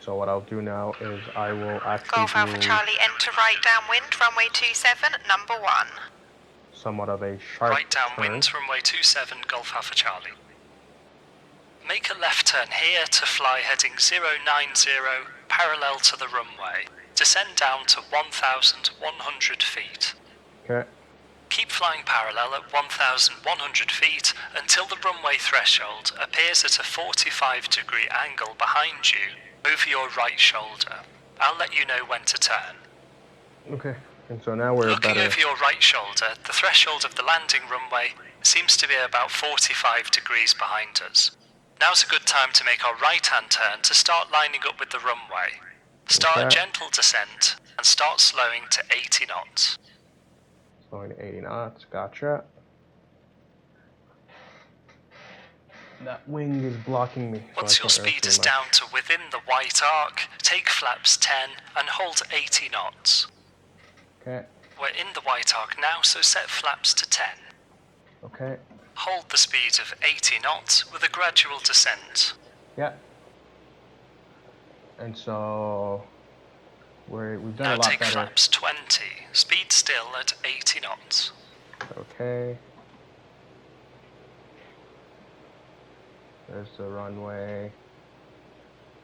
so what I'll do now is I will actually Golf Alpha Charlie, enter right downwind, runway 27, number 1. Somewhat of a sharp Right downwind, turn. runway 27, Golf Alpha Charlie. Make a left turn here to fly heading 090, parallel to the runway. Descend down to 1,100 feet. Okay. Keep flying parallel at 1,100 feet until the runway threshold appears at a 45-degree angle behind you, over your right shoulder. I'll let you know when to turn. Okay. And so now we're Looking better. over your right shoulder, the threshold of the landing runway seems to be about 45 degrees behind us. Now's a good time to make our right-hand turn to start lining up with the runway. Start a gentle descent and start slowing to 80 knots. Slowing to 80 knots, gotcha. That wing is blocking me. Once your speed is down to within the white arc, take flaps 10 and hold 80 knots. Okay. We're in the white arc now, so set flaps to 10. Okay. Hold the speed of 80 knots with a gradual descent. Yeah. And so we've done now a lot take better. flaps 20, speed still at 80 knots. Okay. There's the runway.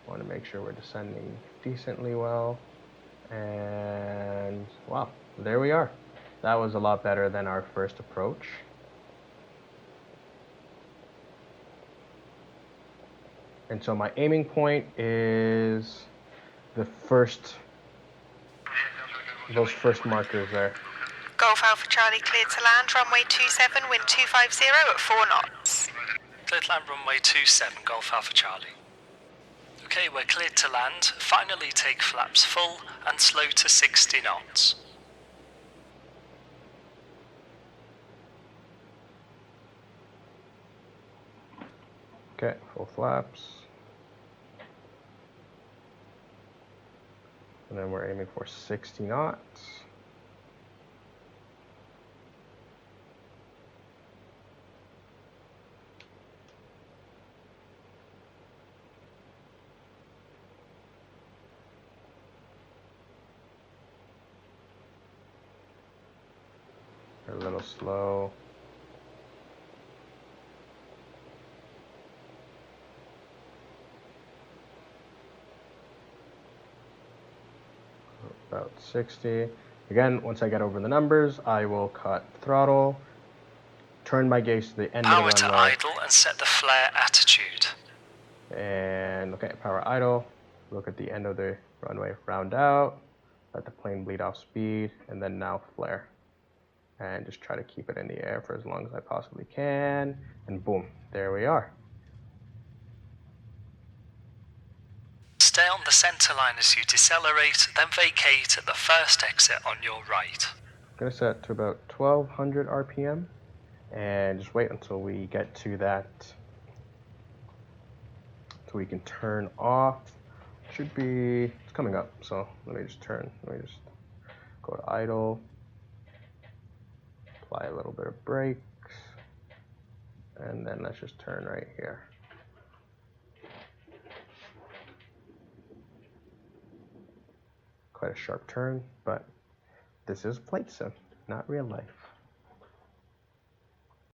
Want to make sure we're descending decently well. And wow, there we are. That was a lot better than our first approach. And so my aiming point is those first markers there. Golf Alpha Charlie cleared to land, runway 27, wind 250 at 4 knots. Cleared to land, runway 27, Golf Alpha Charlie. Okay, we're cleared to land. Finally take flaps full and slow to 60 knots. Okay, full flaps. And then we're aiming for 60 knots. A little slow. About 60. Again, once I get over the numbers, I will cut throttle, turn my gaze to the end Power of the runway. Power to idle and set the flare attitude. And okay, power idle. Look at the end of the runway, round out, let the plane bleed off speed, and then now flare. And just try to keep it in the air for as long as I possibly can. And boom, there we are. Stay on the center line as you decelerate, then vacate at the first exit on your right. I'm going to set to about 1200 RPM and just wait until we get to that, so we can turn off. Should be, it's coming up, so let me just go to idle, apply a little bit of brakes, and then let's just turn right here. Quite a sharp turn, but this is flight sim, not real life.